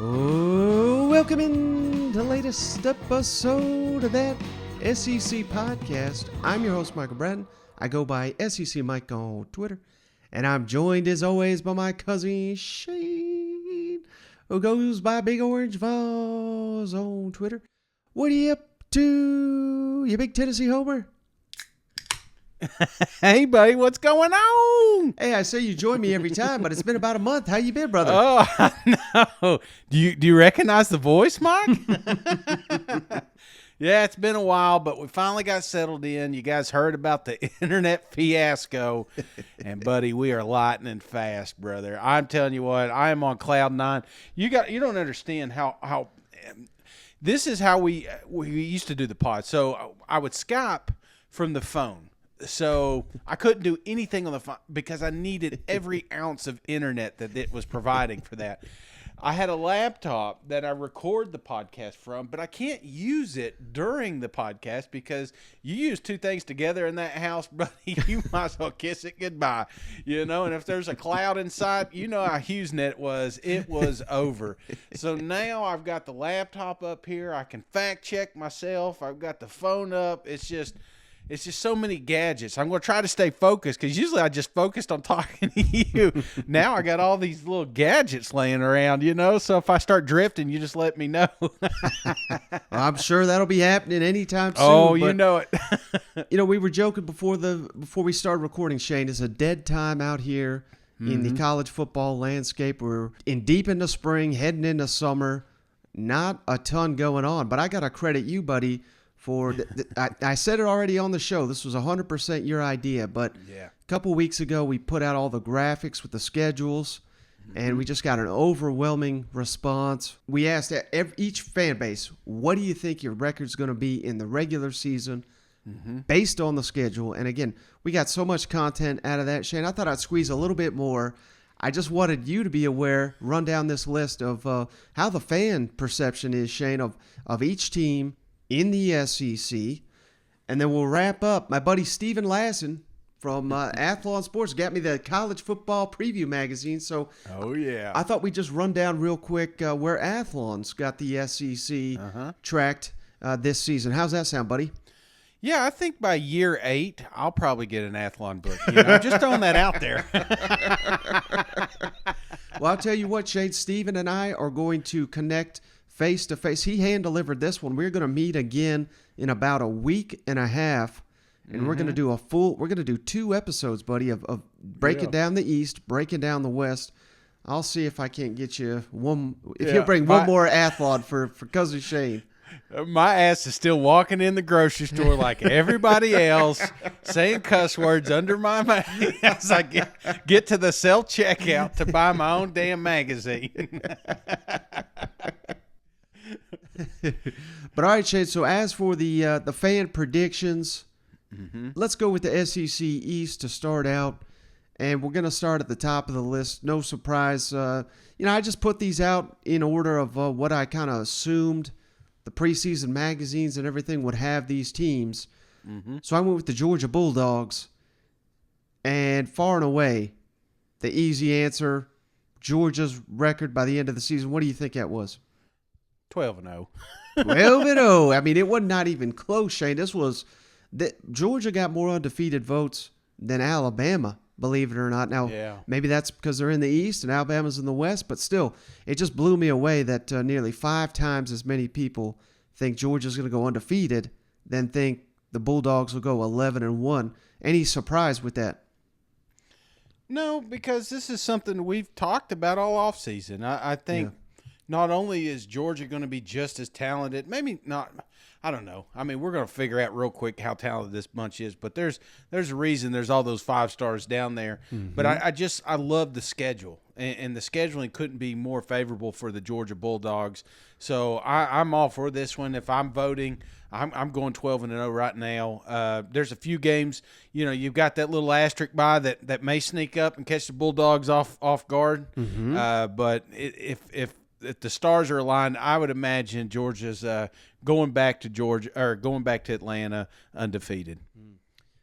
Oh, welcome in to the latest episode of that SEC podcast. I'm your host, Michael Bratton. I go by SEC Mike on Twitter. And I'm joined, as always, by my cousin Shane, who goes by Big Orange Vols on Twitter. What are you up to, you big Tennessee homer? Hey, buddy, what's going on? Hey, I say you join me every time, but it's been about a month. How you been, brother? Oh, I know. Do you recognize the voice, Mike? Yeah, it's been a while, but we finally got settled in. You guys heard about the internet fiasco, and buddy, we are lightning fast, brother. I'm telling you what, I am on cloud nine. You don't understand how this is how we used to do the pod. So I would Skype from the phone. So I couldn't do anything on the phone because I needed every ounce of internet that it was providing for that. I had a laptop that I record the podcast from, but I can't use it during the podcast because you use two things together in that house, buddy, you might as well kiss it goodbye. You know, and if there's a cloud inside, you know how HughesNet was. It was over. So now I've got the laptop up here. I can fact check myself. I've got the phone up. It's just so many gadgets. I'm going to try to stay focused because usually I just focused on talking to you. Now I got all these little gadgets laying around, you know, so if I start drifting, you just let me know. I'm sure that'll be happening anytime soon. Oh, you know it. You know, we were joking before we started recording, Shane. It's a dead time out here in the college football landscape. We're deep into spring, heading into summer. Not a ton going on, but I got to credit you, buddy, for I said it already on the show. This was 100% your idea, but a couple weeks ago we put out all the graphics with the schedules, and we just got an overwhelming response. We asked each fan base, what do you think your record's going to be in the regular season based on the schedule? And again, we got so much content out of that, Shane. I thought I'd squeeze a little bit more. I just wanted you to be aware, run down this list of how the fan perception is, Shane, of each team in the SEC, and then we'll wrap up. My buddy Steven Lassen from Athlon Sports got me the college football preview magazine, so I thought we'd just run down real quick where Athlon's got the SEC tracked this season. How's that sound, buddy? Yeah, I think by year 8, I'll probably get an Athlon book. You know, just throwing that out there. Well, I'll tell you what, Shane, Steven and I are going to connect face-to-face. He hand-delivered this one. We're going to meet again in about a week and a half, and we're going to do 2 episodes, buddy, of breaking down the East, breaking down the West. I'll see if I can't get you one, if you'll bring one more Athlon for Cousin Shane. My ass is still walking in the grocery store like everybody else, saying cuss words under my mouth as I get to the self-checkout to buy my own damn magazine. But all right, Shane, so as for the fan predictions, let's go with the SEC East to start out, and we're going to start at the top of the list. No surprise. I just put these out in order of what I kind of assumed the preseason magazines and everything would have these teams. So I went with the Georgia Bulldogs, and far and away, the easy answer, Georgia's record by the end of the season. What do you think that was? 12-0. 12-0. I mean, it was not even close, Shane. Georgia got more undefeated votes than Alabama, believe it or not. Now, maybe that's because they're in the East and Alabama's in the West, but still, it just blew me away that nearly 5 times as many people think Georgia's going to go undefeated than think the Bulldogs will go 11-1. Any surprise with that? No, because this is something we've talked about all offseason. I think not only is Georgia going to be just as talented, maybe not, I don't know. I mean, we're going to figure out real quick how talented this bunch is, but there's a reason there's all those 5 stars down there. But I love the schedule, and the scheduling couldn't be more favorable for the Georgia Bulldogs. So I'm all for this one. If I'm voting, I'm going 12-0 right now. There's a few games, you've got that little asterisk by that may sneak up and catch the Bulldogs off guard. But if the stars are aligned, I would imagine Georgia's going back to Atlanta undefeated.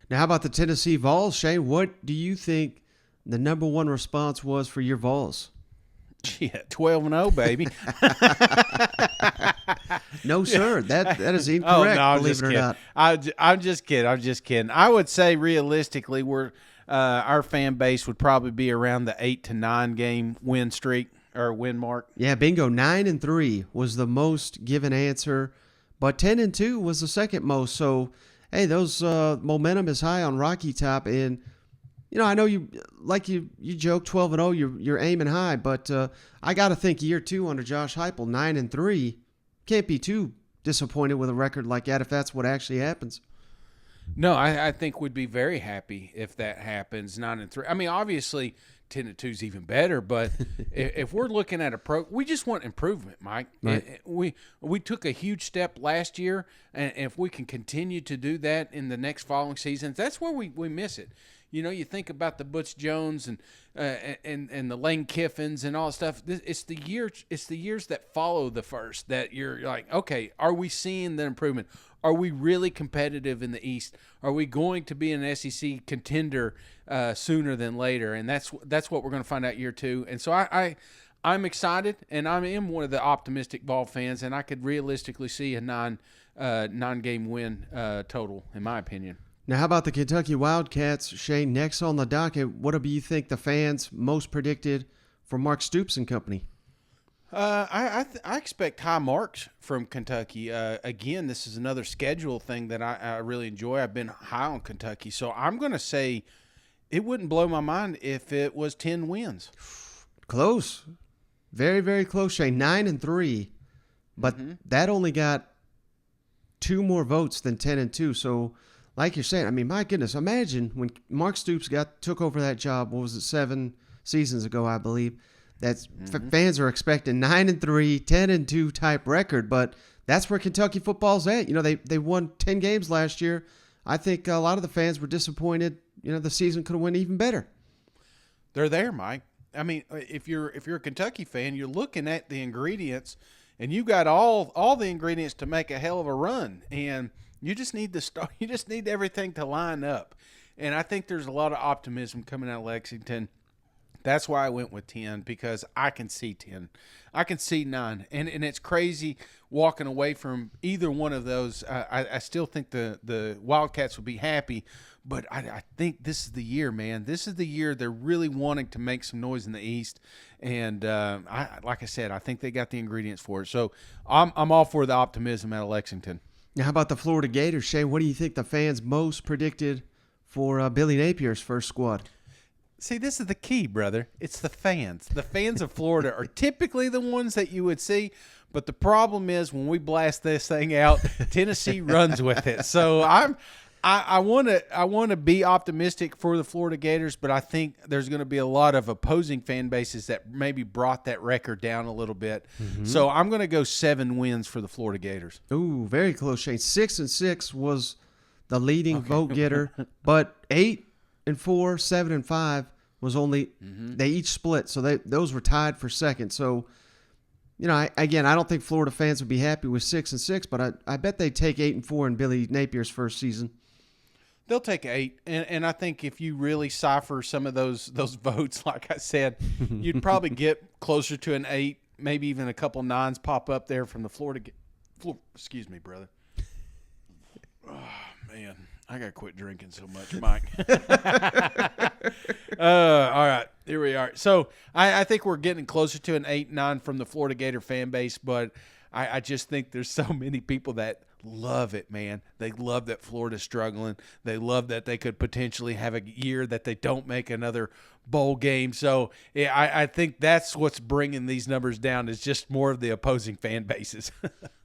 Now, how about the Tennessee Vols, Shane? What do you think the number one response was for your Vols? Shit, 12-0, baby. No, sir. That is Oh, incorrect, no, I'm believe just it or kidding. not. I'm just kidding. I'm just kidding. I would say realistically, our fan base would probably be around the 8 to 9 game win streak or win mark. Yeah, bingo. 9-3 was the most given answer, but 10-2 was the second most. So, hey, those momentum is high on Rocky Top, and I know you joke 12-0. You're aiming high, but I got to think year 2 under Josh Heupel, 9-3, can't be too disappointed with a record like that if that's what actually happens. No, I think we'd be very happy if that happens. 9-3. I mean, obviously 10-2 is even better, but if we're looking at we just want improvement, Mike. Right. We took a huge step last year, and if we can continue to do that in the next following seasons, that's where we miss it. You think about the Butch Jones and the Lane Kiffins and all that stuff. It's the years that follow the first that you're like, okay, are we seeing the improvement? Are we really competitive in the East? Are we going to be an SEC contender sooner than later? And that's what we're going to find out year 2. And so I'm excited, and I am one of the optimistic ball fans, and I could realistically see a 9-game win total, in my opinion. Now, how about the Kentucky Wildcats, Shane? Next on the docket, what do you think the fans most predicted for Mark Stoops and company? I expect high marks from Kentucky. Again, this is another schedule thing that I really enjoy. I've been high on Kentucky, so I'm going to say it wouldn't blow my mind if it was 10 wins. Close. Very, very close, Shane. 9-3, but that only got 2 more votes than 10-2, so like you're saying, I mean, my goodness, imagine when Mark Stoops took over that job, what was it, 7 seasons ago, I believe, that fans are expecting 9-3, 10-2 type record, but that's where Kentucky football's at. They won 10 games last year. I think a lot of the fans were disappointed. The season could have went even better. They're there, Mike. I mean, if you're a Kentucky fan, you're looking at the ingredients, and you got all the ingredients to make a hell of a run, and you just need the start. You just need everything to line up, and I think there's a lot of optimism coming out of Lexington. That's why I went with 10, because I can see 10. I can see 9, and it's crazy walking away from either one of those. I still think the Wildcats will be happy, but I think this is the year, man. This is the year they're really wanting to make some noise in the East, and like I said, I think they got the ingredients for it. So I'm all for the optimism out of Lexington. Now, how about the Florida Gators, Shane? What do you think the fans most predicted for Billy Napier's first squad? See, this is the key, brother. It's the fans. The fans of Florida are typically the ones that you would see, but the problem is when we blast this thing out, Tennessee runs with it. So I want to be optimistic for the Florida Gators, but I think there's going to be a lot of opposing fan bases that maybe brought that record down a little bit. So I'm going to go 7 wins for the Florida Gators. Ooh, very close, Shane. 6-6 was the leading vote getter, but 8-4, 7-5 was only they each split, so those were tied for second. So, I don't think Florida fans would be happy with 6-6, but I bet they'd take 8-4 in Billy Napier's first season. They'll take 8, and I think if you really cipher some of those votes, like I said, you'd probably get closer to an 8, maybe even a couple 9s pop up there from the Florida. Excuse me, brother. Oh, man, I gotta quit drinking so much, Mike. All right, here we are. So I think we're getting closer to an 8-9 from the Florida Gator fan base, but I just think there's so many people that love it, man. They love that Florida's struggling. They love that they could potentially have a year that they don't make another bowl game. So yeah, I think that's what's bringing these numbers down, is just more of the opposing fan bases.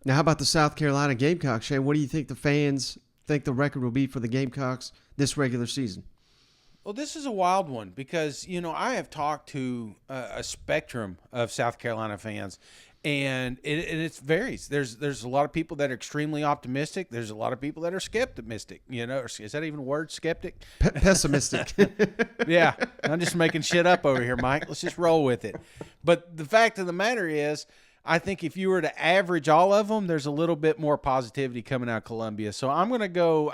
Now, how about the South Carolina Gamecocks, Shane? What do you think the fans think the record will be for the Gamecocks this regular season? Well, this is a wild one because, I have talked to a spectrum of South Carolina fans, and it varies. There's a lot of people that are extremely optimistic. There's a lot of people that are skepticistic. Is that even a word, skeptic? Pessimistic. Yeah, I'm just making shit up over here, Mike. Let's just roll with it. But the fact of the matter is, I think if you were to average all of them, there's a little bit more positivity coming out of Columbia. So I'm gonna go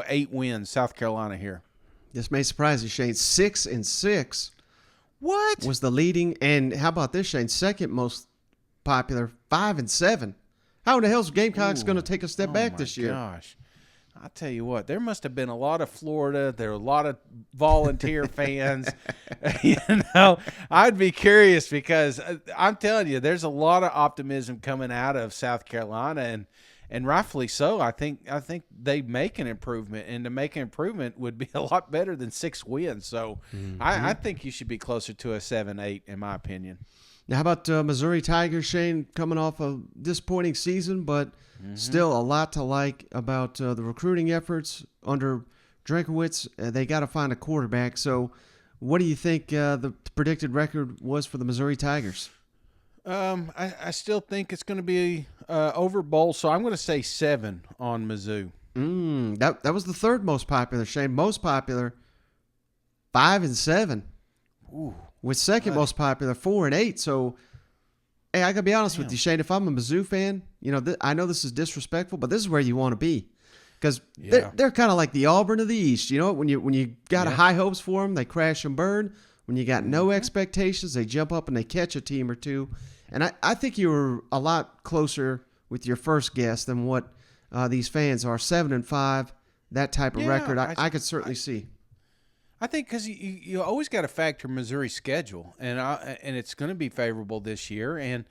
8 wins, South Carolina here. This may surprise you, Shane. 6-6 What? was the leading, and how about this, Shane? Second most popular, 5-7. How in the hell's Gamecocks going to take a step back this year? Gosh. I tell you what, there must have been a lot of Florida. There were a lot of volunteer fans. I'd be curious because I'm telling you, there's a lot of optimism coming out of South Carolina, and rightfully so. I think they make an improvement, and to make an improvement would be a lot better than 6 wins. So I think you should be closer to a 7-8, in my opinion. Now, how about Missouri Tigers, Shane, coming off a disappointing season, but still a lot to like about the recruiting efforts under Drinkwitz. They got to find a quarterback. So what do you think the predicted record was for the Missouri Tigers? I still think it's going to be over bowl, so I'm going to say 7 on Mizzou. That was the third most popular, Shane. Most popular, 5-7. Ooh. With second most popular, 4-8. So, hey, I gotta be honest with you, Shane. If I'm a Mizzou fan, I know this is disrespectful, but this is where you want to be, because they're kind of like the Auburn of the East. You know, when you got high hopes for them, they crash and burn. When you got no expectations, they jump up and they catch a team or two. And I think you were a lot closer with your first guess than what these fans are. 7-5, that type of record, I could certainly see. I think because you always got to factor Missouri's schedule, and it's going to be favorable this year, and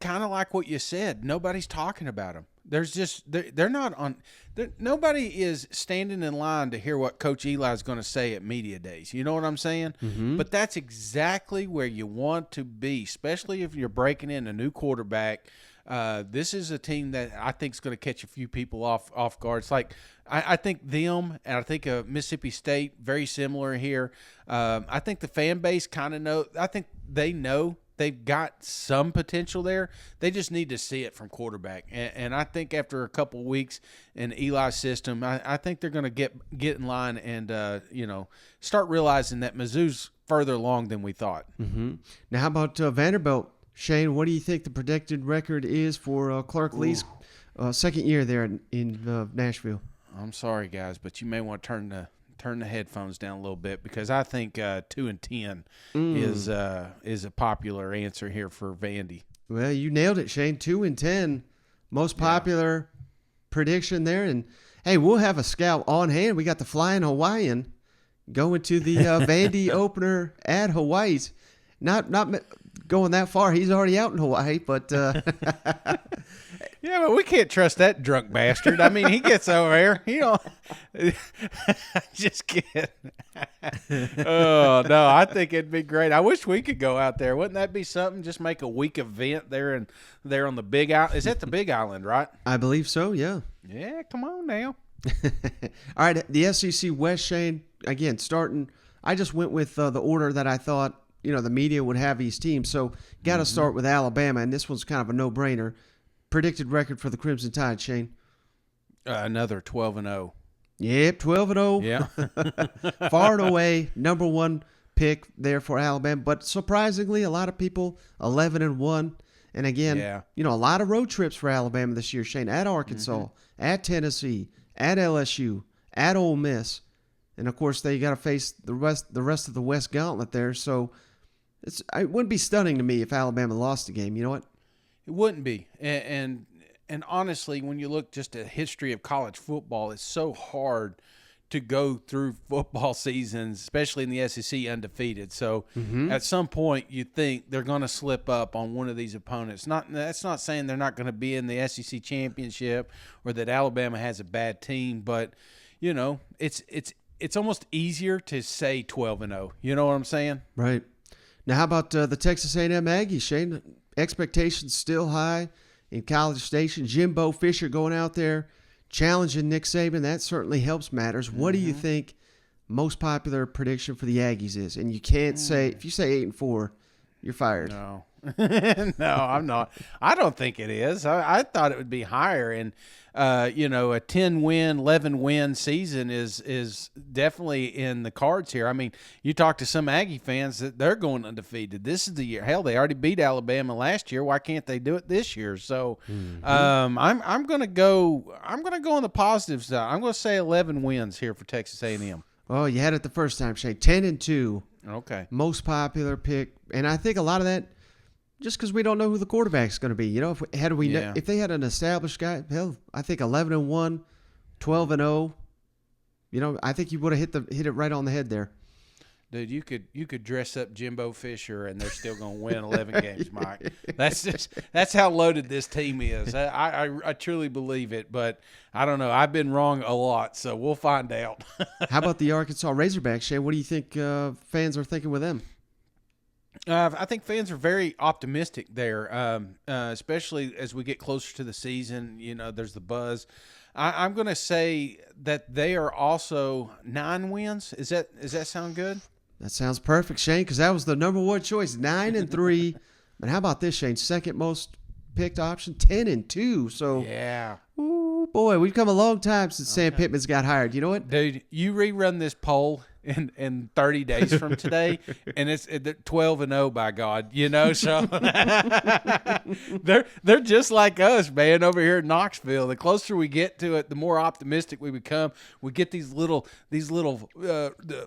kind of like what you said, nobody's talking about them. There's just they're not on. Nobody is standing in line to hear what Coach Eli is going to say at media days. You know what I'm saying? Mm-hmm. But that's exactly where you want to be, especially if you're breaking in a new quarterback. This is a team that I think is going to catch a few people off guard. It's like I think them, and I think Mississippi State, very similar here. I think the fan base kind of know. I think they know they've got some potential there. They just need to see it from quarterback. And I think after a couple of weeks in Eli's system, I think they're going to get in line and start realizing that Mizzou's further along than we thought. Mm-hmm. Now, how about Vanderbilt? Shane, what do you think the predicted record is for Clark Lee's second year there in Nashville? I'm sorry, guys, but you may want to turn the headphones down a little bit, because I think 2-10 is a popular answer here for Vandy. Well, you nailed it, Shane. 2-10, most popular prediction there. And hey, we'll have a scout on hand. We got the Flying Hawaiian going to the Vandy opener at Hawaii. Not going that far. He's already out in Hawaii, but yeah, but we can't trust that drunk bastard. I mean, he gets over here. Just kidding. Oh no, I think it'd be great. I wish we could go out there. Wouldn't that be something? Just make a week event there on the Big Island. Is that the Big Island, right? I believe so. Yeah. Yeah. Come on now. All right, the SEC West, Shane. Again, starting. I just went with the order that I thought the media would have these teams. So got to start with Alabama, and this one's kind of a no-brainer. Predicted record for the Crimson Tide, Shane? Another 12-0. Yep, 12-0. Yeah. Far and away, number one pick there for Alabama. But surprisingly, a lot of people 11-1. And again, a lot of road trips for Alabama this year, Shane, at Arkansas, at Tennessee, at LSU, at Ole Miss. And, of course, they got to face the rest of the West Gauntlet there. So it wouldn't be stunning to me if Alabama lost the game. You know what? It wouldn't be. And honestly, when you look just at the history of college football, it's so hard to go through football seasons, especially in the SEC, undefeated. So at some point you think they're going to slip up on one of these opponents. That's not saying they're not going to be in the SEC championship or that Alabama has a bad team, but it's almost easier to say 12-0. You know what I'm saying? Right. Now, how about the Texas A&M Aggies, Shane? Expectations still high in College Station. Jimbo Fisher going out there challenging Nick Saban. That certainly helps matters. What do you think most popular prediction for the Aggies is? And you can't say, if you say 8-4, you're fired. No. No, I'm not. I don't think it is. I thought it would be higher. And, a 10-win, 11-win season is definitely in the cards here. I mean, you talk to some Aggie fans that they're going undefeated. This is the year. Hell, they already beat Alabama last year. Why can't they do it this year? So, I'm going to go. I'm going to go on the positive side. I'm going to say 11 wins here for Texas A&M. Oh, you had it the first time, Shane. 10-2. Okay. Most popular pick. And I think a lot of that just because we don't know who the quarterback's going to be. If they had an established guy, hell, I think 11-1, 12-0. I think you would have hit it right on the head there. Dude, you could dress up Jimbo Fisher and they're still going to win 11 games, Mike. That's how loaded this team is. I truly believe it, but I don't know. I've been wrong a lot, so we'll find out. How about the Arkansas Razorbacks, Shane? What do you think fans are thinking with them? I think fans are very optimistic there, especially as we get closer to the season. There's the buzz. I'm going to say that they are also 9 wins. Does that sound good? That sounds perfect, Shane, because that was the number one choice, 9-3. But how about this, Shane? Second most picked option, 10-2. So yeah. Ooh, boy, we've come a long time since Sam Pittman's got hired. You know what? Dude, you rerun this poll in 30 days from today, and it's 12-0 by God. So they're just like us, man, over here in Knoxville. The closer we get to it, the more optimistic we become. We get these little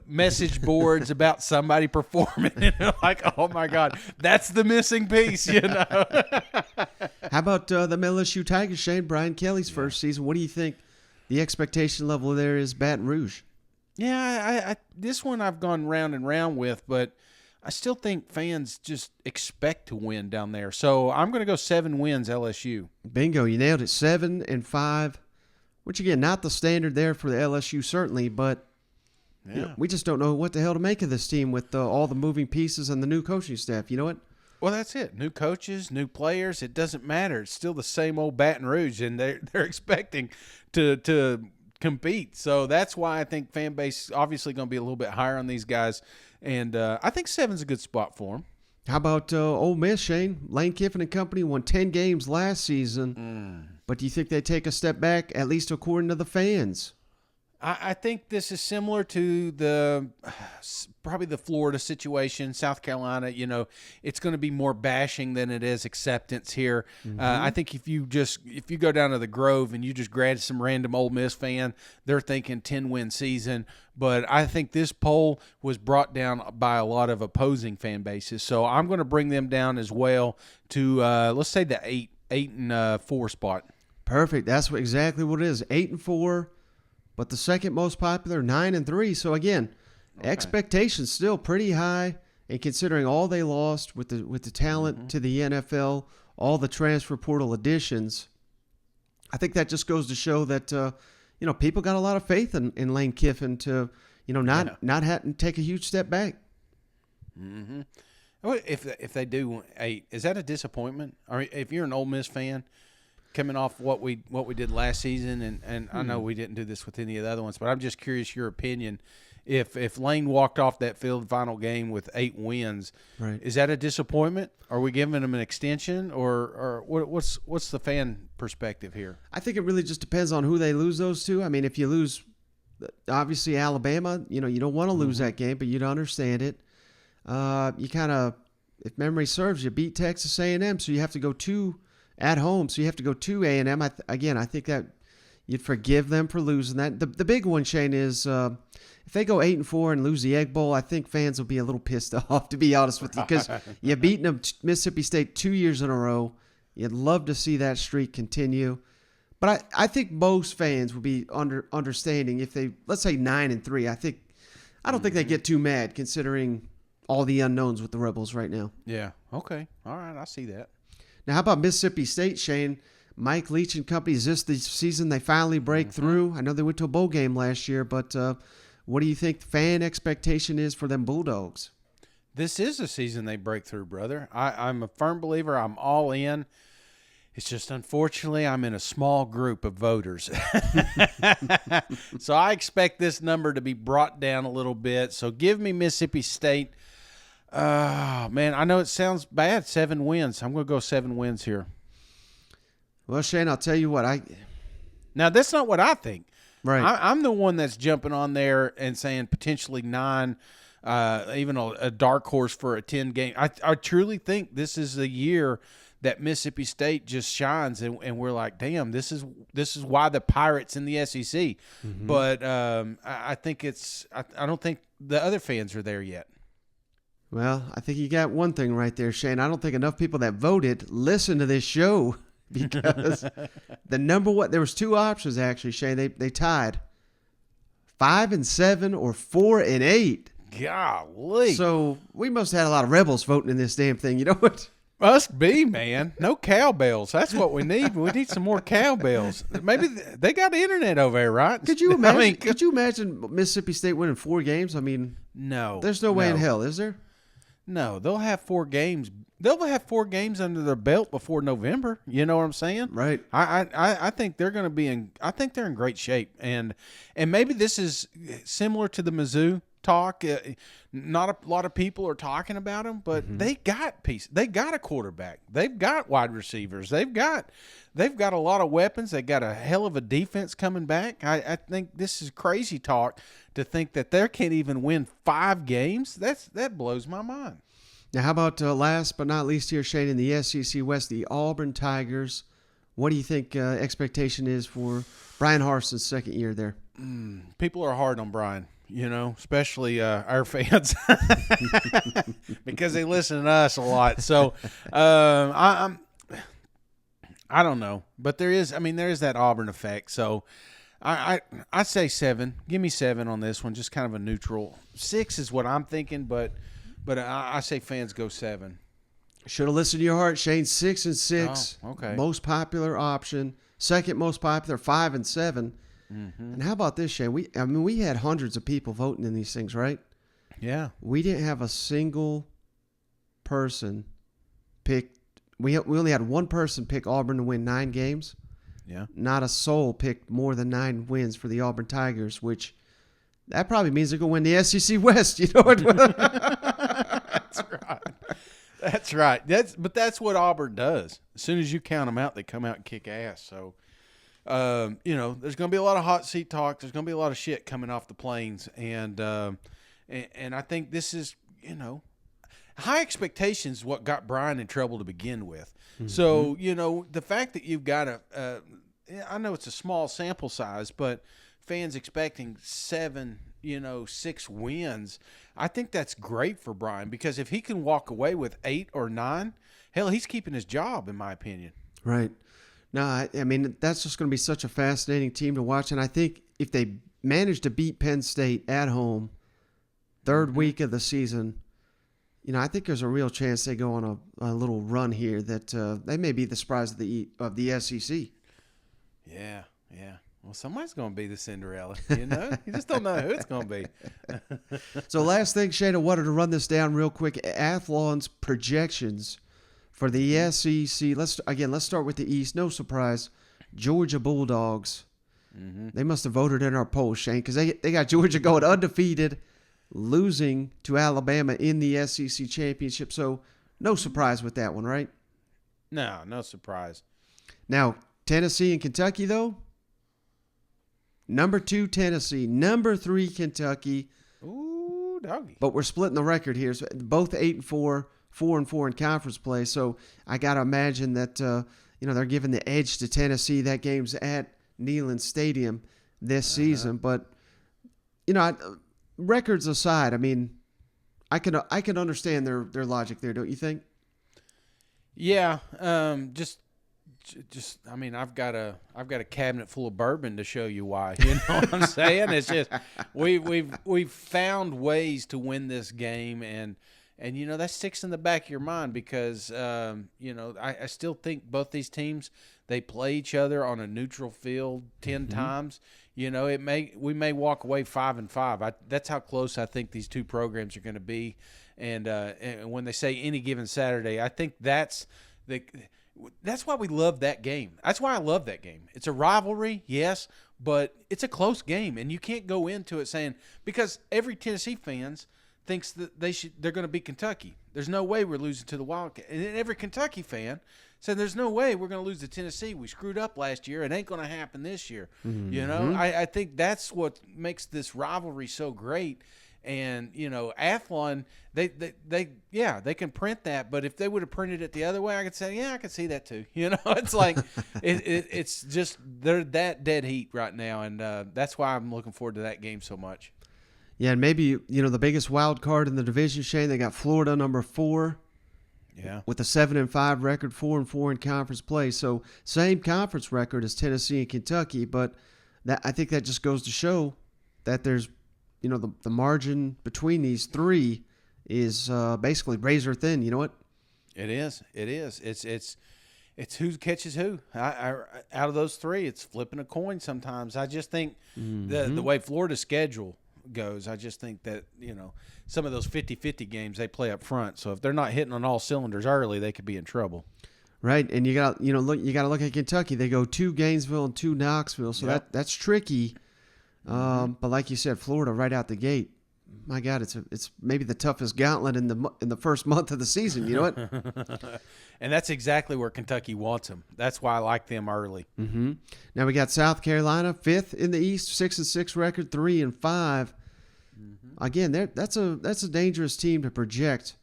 message boards about somebody performing, and like, oh my God, that's the missing piece. How about the LSU Tigers, Shane? Brian Kelly's first season. What do you think the expectation level there is? Baton Rouge. Yeah, this one I've gone round and round with, but I still think fans just expect to win down there. So I'm going to go 7 wins LSU. Bingo, you nailed it. 7-5, which again, not the standard there for the LSU certainly, but we just don't know what the hell to make of this team with all the moving pieces and the new coaching staff. You know what? Well, that's it. New coaches, new players. It doesn't matter. It's still the same old Baton Rouge, and they're expecting to compete. So that's why I think fan base is obviously going to be a little bit higher on these guys, and I think 7's a good spot for them. How about Ole Miss, Shane? Lane Kiffin and company won 10 games last season, but do you think they take a step back, at least according to the fans? I think this is similar to probably the Florida situation, South Carolina. It's going to be more bashing than it is acceptance here. Mm-hmm. I think if you go down to the Grove and you just grab some random Ole Miss fan, they're thinking 10-win season. But I think this poll was brought down by a lot of opposing fan bases, so I'm going to bring them down as well to let's say the 8-4 spot. Perfect. That's exactly what it is. 8-4. But the second most popular, 9-3. So again, expectations still pretty high. And considering all they lost with the talent to the NFL, all the transfer portal additions, I think that just goes to show that people got a lot of faith in Lane Kiffin to not have to take a huge step back. Mm-hmm. If they do 8, is that a disappointment? Or if you're an Ole Miss fan, coming off what we did last season, and I know we didn't do this with any of the other ones, but I'm just curious your opinion. If Lane walked off that field final game with 8 wins, right, is that a disappointment? Are we giving him an extension, or what's the fan perspective here? I think it really just depends on who they lose those to. I mean, if you lose, obviously Alabama, you don't want to lose that game, but you'd understand it. You kind of, if memory serves, you beat Texas A&M, so you have to go at home, so you have to go to A&M. I think that you'd forgive them for losing that. The big one, Shane, is if they go 8-4 and lose the Egg Bowl, I think fans will be a little pissed off, to be honest with you, because you've beaten them, Mississippi State 2 years in a row. You'd love to see that streak continue. But I think most fans would be understanding if they, let's say 9-3. I don't think they get too mad considering all the unknowns with the Rebels right now. Yeah. Okay. All right. I see that. Now, how about Mississippi State, Shane? Mike Leach and company, is this the season they finally break through? I know they went to a bowl game last year, but what do you think the fan expectation is for them Bulldogs? This is the season they break through, brother. I'm a firm believer. I'm all in. It's just, unfortunately, I'm in a small group of voters. So I expect this number to be brought down a little bit. So give me Mississippi State. Oh, man, I know it sounds bad, 7 wins. I'm going to go 7 wins here. Well, Shane, I'll tell you what. Now, that's not what I think. Right. I'm the one that's jumping on there and saying potentially 9, even a dark horse for a 10 game. I truly think this is the year that Mississippi State just shines, and we're like, damn, this is why the Pirates in the SEC. Mm-hmm. But I think I don't think the other fans are there yet. Well, I think you got one thing right there, Shane. I don't think enough people that voted listen to this show because the number one, there was two options actually, Shane. They tied 5 and 7 or 4 and 8. Golly. So we must have had a lot of rebels voting in this damn thing. You know what? Must be, man. No cowbells. That's what we need. We need some more cowbells. Maybe they got the internet over there, right? Could you imagine? Could you imagine Mississippi State winning 4 games? I mean, no. There's no way in hell, is there? No, they'll have 4 games. They'll have 4 games under their belt before November. You know what I'm saying? Right. I think they're going to be in. I think they're in great shape, and maybe this is similar to the Mizzou talk. Not a lot of people are talking about them, but they got They got a quarterback. They've got wide receivers. They've got a lot of weapons. They got a hell of a defense coming back. I think this is crazy talk to think that they can't even win 5 games. That blows my mind. Now, how about last but not least here, Shane, in the SEC West, the Auburn Tigers. What do you think expectation is for Brian Harson's second year there? People are hard on Brian, especially our fans because they listen to us a lot. So I don't know, but there is that Auburn effect. So I say 7. Give me 7 on this one, just kind of a neutral. 6 is what I'm thinking, but I say fans go 7. Should have listened to your heart, Shane. 6 and 6. Oh, okay. Most popular option. Second most popular, 5 and 7. And how about this, Shane? We had hundreds of people voting in these things, right? Yeah. We didn't have a single person pick. We only had one person pick Auburn to win 9 games. Yeah. Not a soul picked more than 9 wins for the Auburn Tigers, which that probably means they're going to win the SEC West. You know what? That's right. That's right. That's what Auburn does. As soon as you count them out, they come out and kick ass. So, there's going to be a lot of hot seat talk. There's going to be a lot of shit coming off the plains, and I think this is, high expectations is what got Brian in trouble to begin with. So, the fact that you've got I know it's a small sample size, but fans expecting 7, 6 wins, I think that's great for Brian, because if he can walk away with 8 or 9, hell, he's keeping his job, in my opinion. Right. No, that's just going to be such a fascinating team to watch, and I think if they manage to beat Penn State at home, third week of the season, I think there's a real chance they go on a little run here that they may be the surprise of the SEC. Yeah. Well, somebody's going to be the Cinderella, You just don't know who it's going to be. So last thing, Shane, I wanted to run this down real quick. Athlon's projections for the SEC. Let's start with the East. No surprise, Georgia Bulldogs. They must have voted in our poll, Shane, because they got Georgia going undefeated, losing to Alabama in the SEC championship. So no surprise with that one, right? No surprise. Now, Tennessee and Kentucky, though. Number 2, Tennessee. Number 3, Kentucky. Ooh, doggy. But we're splitting the record here. So both 8 and 4, 4 and 4 in conference play. So I got to imagine that, they're giving the edge to Tennessee. That game's at Neyland Stadium this season. But, records aside, I can understand their logic there, don't you think? Yeah. I've got a cabinet full of bourbon to show you why. You know what I'm saying? It's just we've found ways to win this game, and that sticks in the back of your mind because I still think both these teams, they play each other on a neutral field 10 times. We may walk away 5-5. That's how close I think these two programs are going to be. And when they say any given Saturday, I think that's why we love that game. That's why I love that game. It's a rivalry, yes, but it's a close game, and you can't go into it saying, because every Tennessee fans thinks that they're going to beat Kentucky. There's no way we're losing to the Wildcats. And then every Kentucky fan said, there's no way we're going to lose to Tennessee. We screwed up last year. It ain't going to happen this year. I think that's what makes this rivalry so great. And, Athlon, they can print that, but if they would have printed it the other way, I could say, yeah, I could see that too. It's like, it's just, they're that dead heat right now. And that's why I'm looking forward to that game so much. Yeah, and maybe, the biggest wild card in the division, Shane, they got Florida number 4. Yeah. With a 7-5 record, 4-4 in conference play. So same conference record as Tennessee and Kentucky, but I think that just goes to show that there's, the margin between these three is basically razor thin. You know what? It is. It's who catches who. Out of those three, it's flipping a coin sometimes. I just think the way Florida's schedule goes, I just think that, some of those 50-50 games they play up front. So if they're not hitting on all cylinders early, they could be in trouble. Right, and you got you got to look at Kentucky. They go 2 Gainesville and 2 Knoxville, so that's tricky. But like you said, Florida right out the gate. My God, it's maybe the toughest gauntlet in the first month of the season. You know what? And that's exactly where Kentucky wants them. That's why I like them early. Mm-hmm. Now we got South Carolina, 5th in the East, 6-6 record, 3-5. Again, that's a dangerous team to project.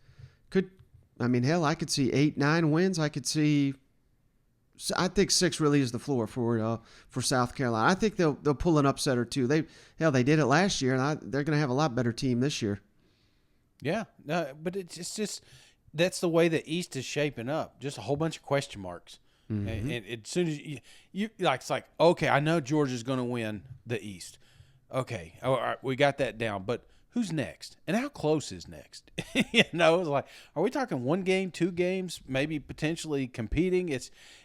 I could see 8-9 wins. I think 6 really is the floor for South Carolina. I think they'll pull an upset or two. They did it last year, and they're going to have a lot better team this year. Yeah, but it's just that's the way the East is shaping up. Just a whole bunch of question marks. Mm-hmm. And as soon as you it's like, okay, I know Georgia's going to win the East. Okay, all right, we got that down, but who's next? And how close is next? It's like, are we talking 1 game, 2 games, maybe potentially competing?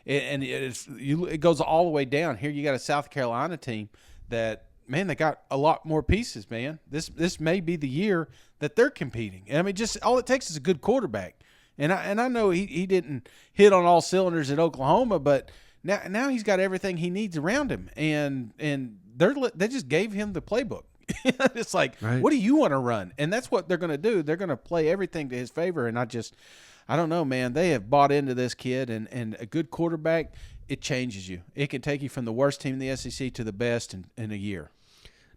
It goes all the way down. Here you got a South Carolina team that, man, they got a lot more pieces, man. This may be the year that they're competing. I mean, just all it takes is a good quarterback. And I know he didn't hit on all cylinders at Oklahoma, but now he's got everything he needs around him, and they just gave him the playbook. It's like, right. What do you want to run? And that's what they're going to do. They're going to play everything to his favor. And I don't know, man. They have bought into this kid, and a good quarterback, it changes you. It can take you from the worst team in the SEC to the best in a year.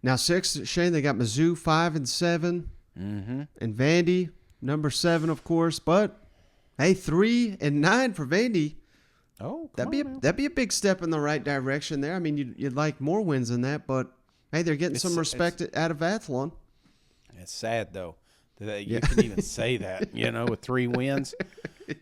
Now 6, Shane, they got Mizzou 5-7, and Vandy number 7, of course. But hey, 3-9 for Vandy. Oh, that'd be a big step in the right direction there. I mean, you'd like more wins than that, but. Hey, they're getting some respect out of Athlon. It's sad, though, that you can even say that, with 3 wins.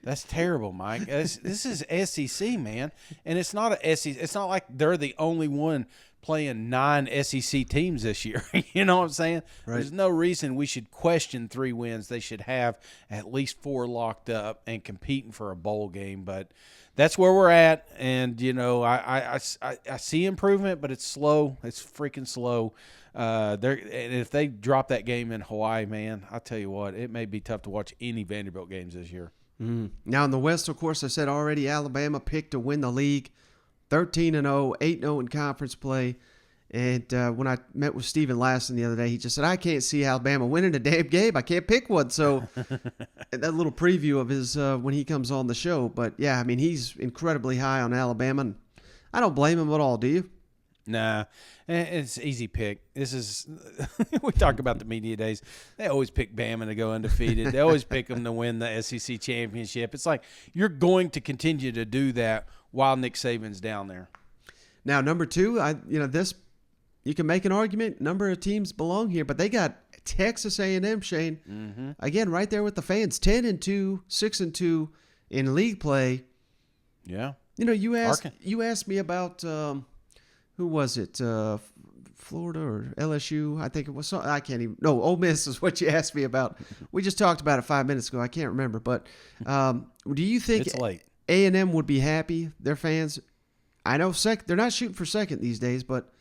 That's terrible, Mike. This is SEC, man. And it's not a SEC. It's not like they're the only one playing 9 SEC teams this year. You know what I'm saying? Right. There's no reason we should question 3 wins. They should have at least 4 locked up and competing for a bowl game. But that's where we're at, and I see improvement, but it's slow. It's freaking slow. And if they drop that game in Hawaii, man, I'll tell you what, it may be tough to watch any Vanderbilt games this year. Now in the West, of course, I said already, Alabama picked to win the league, 13-0, 8-0 in conference play. And when I met with Steven Lassen the other day, he just said, I can't see Alabama winning a damn game. I can't pick one. So that little preview of his when he comes on the show. But, yeah, I mean, he's incredibly high on Alabama. And I don't blame him at all, do you? Nah, it's easy pick. This is we talk about the media days. They always pick Bama to go undefeated. They always pick them to win the SEC championship. It's like you're going to continue to do that while Nick Saban's down there. Now, number 2, you can make an argument. Number of teams belong here, but they got Texas A&M, Shane. Mm-hmm. Again, right there with the fans, 10-2, 6-2 in league play. Yeah. You asked me about who was it? Florida or LSU? I think it was. I can't even. No, Ole Miss is what you asked me about. We just talked about it 5 minutes ago. I can't remember, but do you think it's late. A&M would be happy? Their fans. I know they're not shooting for second these days, but.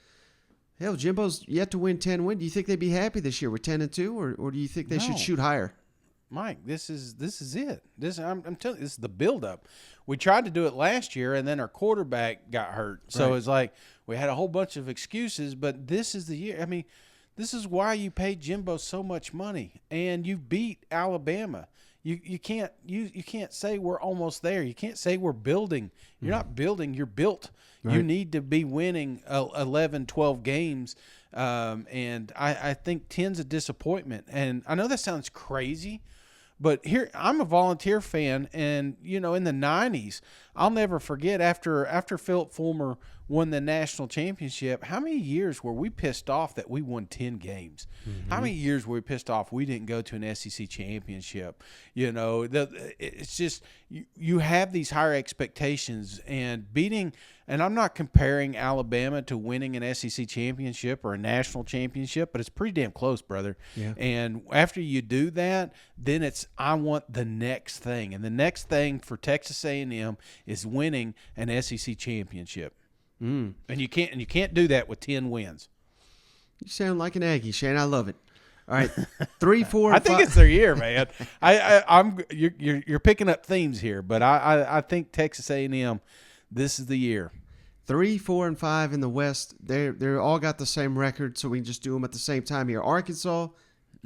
Hell, Jimbo's yet to win 10 wins. Do you think they'd be happy this year with 10-2, or do you think they should shoot higher? Mike, this is it. I'm telling you, this is the buildup. We tried to do it last year, and then our quarterback got hurt. So It's like we had a whole bunch of excuses, but this is the year. I mean, this is why you paid Jimbo so much money, and you beat Alabama. You can't say we're almost there. You can't say we're building. You're not building. You're built. Right. You need to be winning 11, 12 games, and I think 10's a disappointment. And I know that sounds crazy, but here I'm a Volunteer fan, and in the 90s, I'll never forget after Philip Fulmer won the national championship, how many years were we pissed off that we won 10 games? How many years were we pissed off we didn't go to an SEC championship? It's just you have these higher expectations, and beating – and I'm not comparing Alabama to winning an SEC championship or a national championship, but it's pretty damn close, brother. Yeah. And after you do that, then I want the next thing. And the next thing for Texas A&M is winning an SEC championship. And you can't do that with 10 wins. You sound like an Aggie, Shane. I love it. All right, 3, 4, and I think 5. it's their year, man. You're picking up themes here, but I think Texas A&M, this is the year. 3, 4, and 5 in the West. They're all got the same record, so we can just do them at the same time here. Arkansas,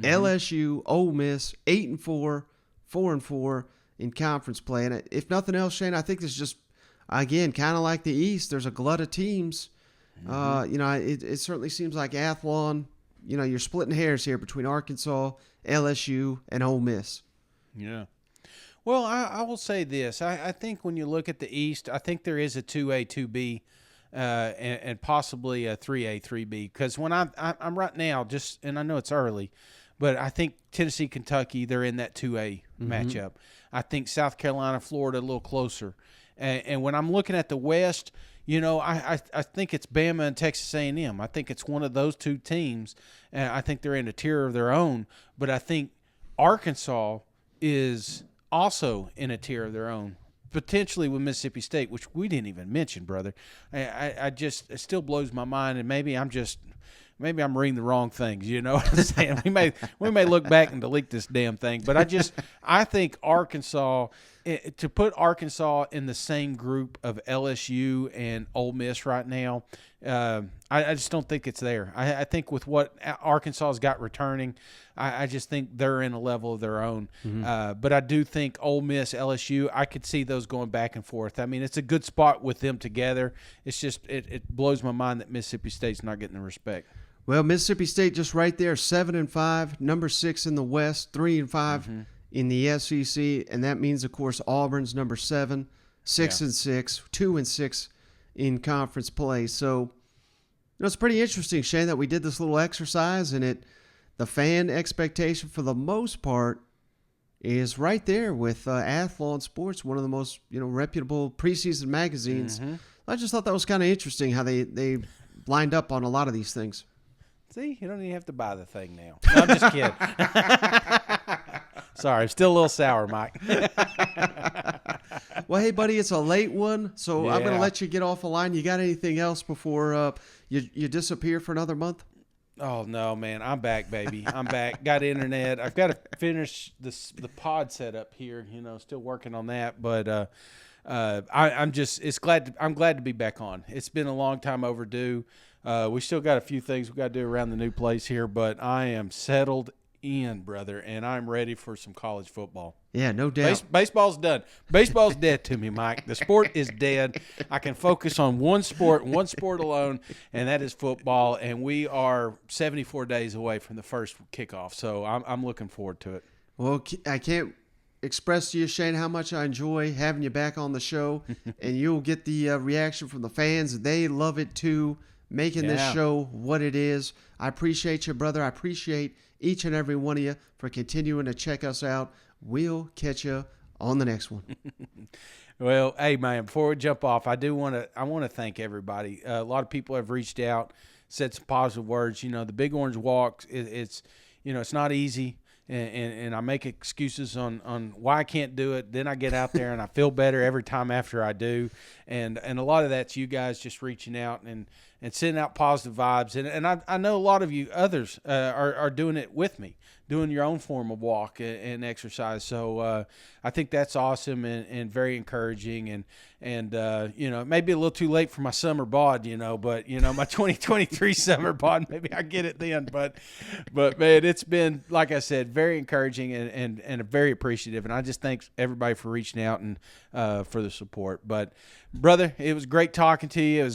LSU, Ole Miss, 8 and 4, 4 and 4 in conference play. And if nothing else, Shane, I think this is just, again, kind of like the East. There's a glut of teams. It certainly seems like Athlon. You're splitting hairs here between Arkansas, LSU, and Ole Miss. Yeah. Well, I will say this. I think when you look at the East, I think there is a 2A, 2B, and possibly a 3A, 3B. Because when I'm right now, and I know it's early, but I think Tennessee, Kentucky, they're in that 2A matchup. I think South Carolina, Florida, a little closer. And when I'm looking at the West, I think it's Bama and Texas A&M. I think it's one of those two teams, and I think they're in a tier of their own. But I think Arkansas is also in a tier of their own, potentially with Mississippi State, which we didn't even mention, brother. It still blows my mind, and maybe I'm reading the wrong things. You know what I'm saying? We may look back and delete this damn thing, but I think Arkansas, to put Arkansas in the same group of LSU and Ole Miss right now, I just don't think it's there. I think with what Arkansas's got returning, I just think they're in a level of their own. But I do think Ole Miss, LSU, I could see those going back and forth. I mean, it's a good spot with them together. It's just it blows my mind that Mississippi State's not getting the respect. Well, Mississippi State just right there, 7 and 5, number 6 in the West, 3 and 5 in the SEC, and that means, of course, Auburn's number 7, 6 and 6, 2 and 6 in conference play. So, it's pretty interesting, Shane, that we did this little exercise, and the fan expectation for the most part is right there with Athlon Sports, one of the most reputable preseason magazines. I just thought that was kind of interesting how they lined up on a lot of these things. See, you don't even have to buy the thing now. No, I'm just kidding. Sorry, I'm still a little sour, Mike. Well, hey, buddy, it's a late one, so I'm going to let you get off the line. You got anything else before you disappear for another month? Oh, no, man. I'm back, baby. I'm back. Got internet. I've got to finish the pod setup here, still working on that. But I'm glad to be back on. It's been a long time overdue. We still got a few things we got to do around the new place here, but I am settled in, brother, and I'm ready for some college football. Yeah, no doubt. Baseball's done. Baseball's dead to me, Mike. The sport is dead. I can focus on one sport alone, and that is football, and we are 74 days away from the first kickoff, so I'm looking forward to it. Well, I can't express to you, Shane, how much I enjoy having you back on the show, and you'll get the reaction from the fans. They love it, too. Making this show what it is. I appreciate you, brother. I appreciate each and every one of you for continuing to check us out. We'll catch you on the next one. Well, hey, man, before we jump off, I want to thank everybody. A lot of people have reached out, said some positive words. The Big Orange Walk, it's not easy. And I make excuses on why I can't do it. Then I get out there and I feel better every time after I do. And a lot of that's you guys just reaching out and sending out positive vibes. And I know a lot of you others are doing it with me, doing your own form of walk and exercise. So I think that's awesome and very encouraging. And it may be a little too late for my summer bod, but my 2023 summer bod, maybe I get it then. But man, it's been, like I said, very encouraging and very appreciative. And I just thank everybody for reaching out and for the support. But brother, it was great talking to you.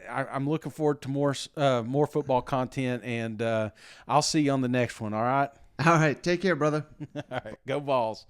I'm looking forward to more football content, and I'll see you on the next one. All right. All right. Take care, brother. All right. Go Vols.